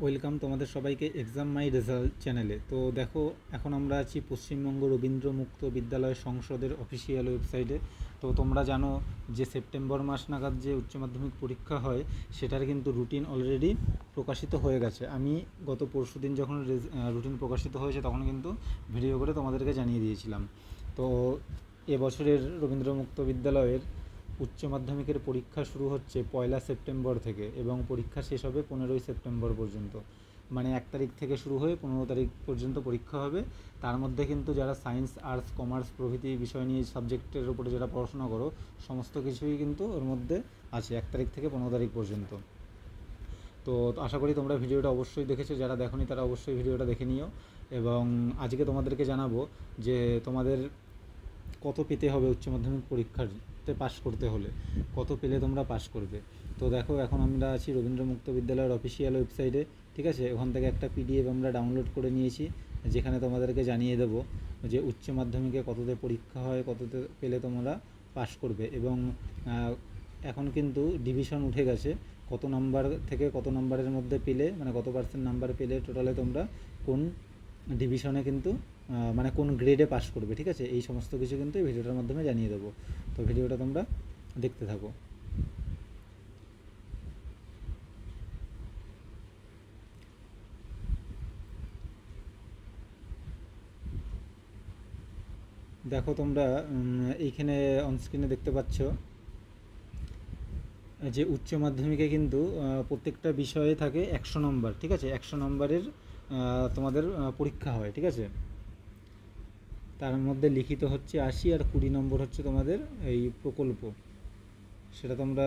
Welcome তোমাদের সবাইকে exam মাই result চ্যানেলে। তো দেখো, এখন আমরা আছি পশ্চিমবঙ্গ রবীন্দ্র মুক্ত বিদ্যালয় সংসদের অফিসিয়াল ওয়েবসাইটে। তো তোমরা জানো যে সেপ্টেম্বর মাস নাগাদ যে উচ্চ মাধ্যমিক পরীক্ষা হয় সেটার কিন্তু রুটিন অলরেডি প্রকাশিত হয়ে গেছে। আমি গত পরশু দিন যখন রুটিন প্রকাশিত হয়েছে তখন কিন্তু ভিডিও করে তোমাদেরকে জানিয়ে দিয়েছিলাম। তো এবছরের রবীন্দ্র মুক্ত বিদ্যালয়ের উচ্চ মাধ্যমিকের পরীক্ষা শুরু হচ্ছে 1 সেপ্টেম্বর থেকে এবং পরীক্ষা শেষ হবে 15 সেপ্টেম্বর পর্যন্ত। মানে 1 তারিখ থেকে শুরু হয়ে 15 তারিখ পর্যন্ত পরীক্ষা হবে। তার মধ্যে কিন্তু যারা সায়েন্স, আর্টস, কমার্স প্রভৃতি বিষয় নিয়ে সাবজেক্টের উপরে যারা পড়াশোনা করো সমস্ত কিছুই কিন্তু ওর মধ্যে আছে 1 তারিখ থেকে 15 তারিখ পর্যন্ত। তো আশা করি তোমরা ভিডিওটা অবশ্যই দেখেছো, যারা দেখোনি তারা অবশ্যই ভিডিওটা দেখে নিও। এবং আজকে তোমাদেরকে জানাবো যে তোমাদের কত পেতে হবে উচ্চ মাধ্যমিক পরীক্ষাতে পাশ করতে হলে, কত পেলে তোমরা পাশ করবে। তো দেখো, এখন আমরা আছি রবীন্দ্র মুক্ত বিদ্যালয়ের অফিসিয়াল ওয়েবসাইটে, ঠিক আছে। ওখান থেকে একটা পিডিএফ আমরা ডাউনলোড করে নিয়েছি, যেখানে তোমাদেরকে জানিয়ে দেবো যে উচ্চ মাধ্যমিকে কততে পরীক্ষা হয়, কততে পেলে তোমরা পাশ করবে। এবং এখন কিন্তু ডিভিশন উঠে গেছে, কত নাম্বার থেকে কত নাম্বারের মধ্যে পেলে, মানে কত পার্সেন্ট নাম্বার পেলে টোটালে তোমরা কোন ডিভিশনে কিন্তু মানে কোন গ্রেডে পাস করবে, ঠিক আছে। এই সমস্ত কিছু কিন্তু এই ভিডিওটার মাধ্যমে জানিয়ে দেবো। তো ভিডিওটা তোমরা দেখতে থাকো। দেখো তোমরা এইখানে অনস্ক্রিনে দেখতে পাচ্ছ যে উচ্চ মাধ্যমিকে কিন্তু প্রত্যেকটা বিষয়ে থাকে 100 নম্বর, ঠিক আছে। 100 নম্বরের তোমাদের পরীক্ষা হয়, ঠিক আছে। তার মধ্যে লিখিত হচ্ছে 80 আর 20 নম্বর হচ্ছে তোমাদের এই প্রকল্প, সেটা তোমরা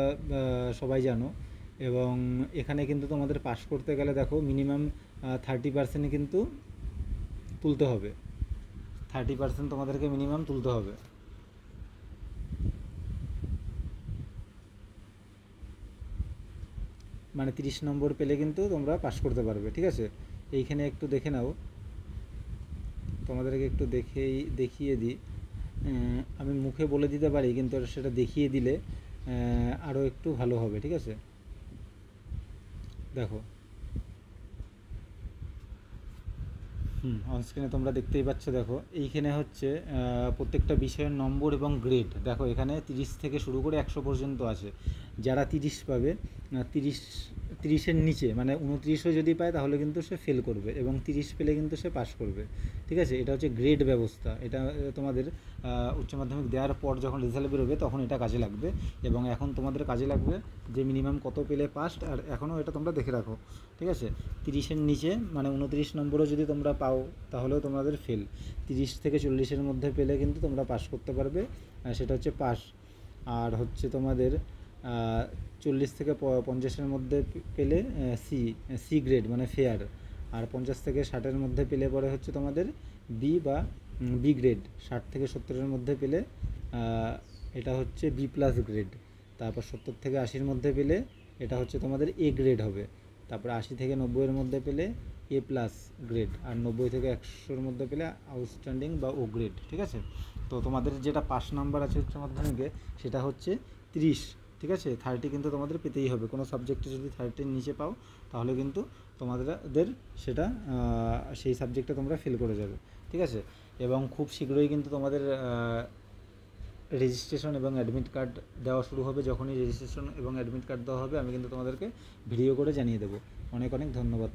সবাই জানো। এবং এখানে কিন্তু তোমাদের পাস করতে গেলে দেখো মিনিমাম 30% কিন্তু তুলতে হবে, 30% তোমাদেরকে মিনিমাম তুলতে হবে। মানে 30 নম্বর পেলে কিন্তু তোমরা পাস করতে পারবে, ঠিক আছে। এইখানে একটু দেখে নাও, তোমাদেরকে একটু দেখিয়ে দিই। আমি মুখে বলে দিতে পারি, কিন্তু সেটা দেখিয়ে দিলে আরও একটু ভালো হবে, ঠিক আছে। দেখো অনস্ক্রিনে তোমরা দেখতেই পাচ্ছ। দেখো এইখানে হচ্ছে প্রত্যেকটা বিষয়ের নম্বর এবং গ্রেড। দেখো এখানে 30 থেকে শুরু করে 100 পর্যন্ত আছে। যারা 30 পাবে, 30-এর নিচে মানে 29ও যদি পায় তাহলে কিন্তু সে ফেল করবে, এবং 30 পেলে কিন্তু সে পাস করবে, ঠিক আছে। এটা হচ্ছে গ্রেড ব্যবস্থা। এটা তোমাদের উচ্চ মাধ্যমিক দেওয়ার পর যখন রেজাল্ট বেরোবে তখন এটা কাজে লাগবে। এবং এখন তোমাদের কাজে লাগবে যে মিনিমাম কত পেলে পাস। আর এখনও এটা তোমরা দেখে রাখো, ঠিক আছে। 30-এর নিচে মানে 29 নম্বরও যদি তোমরা পাও তাহলেও তোমাদের ফেল। 30 থেকে 40-এর মধ্যে পেলে কিন্তু তোমরা পাস করতে পারবে, সেটা হচ্ছে পাস। আর হচ্ছে তোমাদের 40 থেকে 50-এর মধ্যে পেলে সি গ্রেড মানে ফেয়ার। আর 50 থেকে 60-এর মধ্যে পেলে পরে হচ্ছে তোমাদের বি বা বি গ্রেড। 60 থেকে 70-এর মধ্যে পেলে এটা হচ্ছে বি প্লাস গ্রেড। তারপর 70 থেকে 80-এর মধ্যে পেলে এটা হচ্ছে তোমাদের এ গ্রেড হবে। তারপরে 80 থেকে 90-এর মধ্যে পেলে এ প্লাস গ্রেড। আর 90 থেকে 100-এর মধ্যে পেলে আউটস্ট্যান্ডিং বা ও গ্রেড, ঠিক আছে। তো তোমাদের যেটা পাস নাম্বার আছে উচ্চ মাধ্যমিকে সেটা হচ্ছে 30, ঠিক আছে। 30 কিন্তু তোমাদের পেতেই হবে। কোনো সাবজেক্টে যদি 30-এর নিচে পাও তাহলে কিন্তু তোমাদের সেটা সেই সাবজেক্টে তোমরা ফেল করে যাবে, ঠিক আছে। এবং খুব শীঘ্রই কিন্তু তোমাদের রেজিস্ট্রেশন এবং অ্যাডমিট কার্ড দেওয়া শুরু হবে। যখনই রেজিস্ট্রেশন এবং অ্যাডমিট কার্ড দেওয়া হবে আমি কিন্তু তোমাদেরকে ভিডিও করে জানিয়ে দেবো। অনেক অনেক ধন্যবাদ।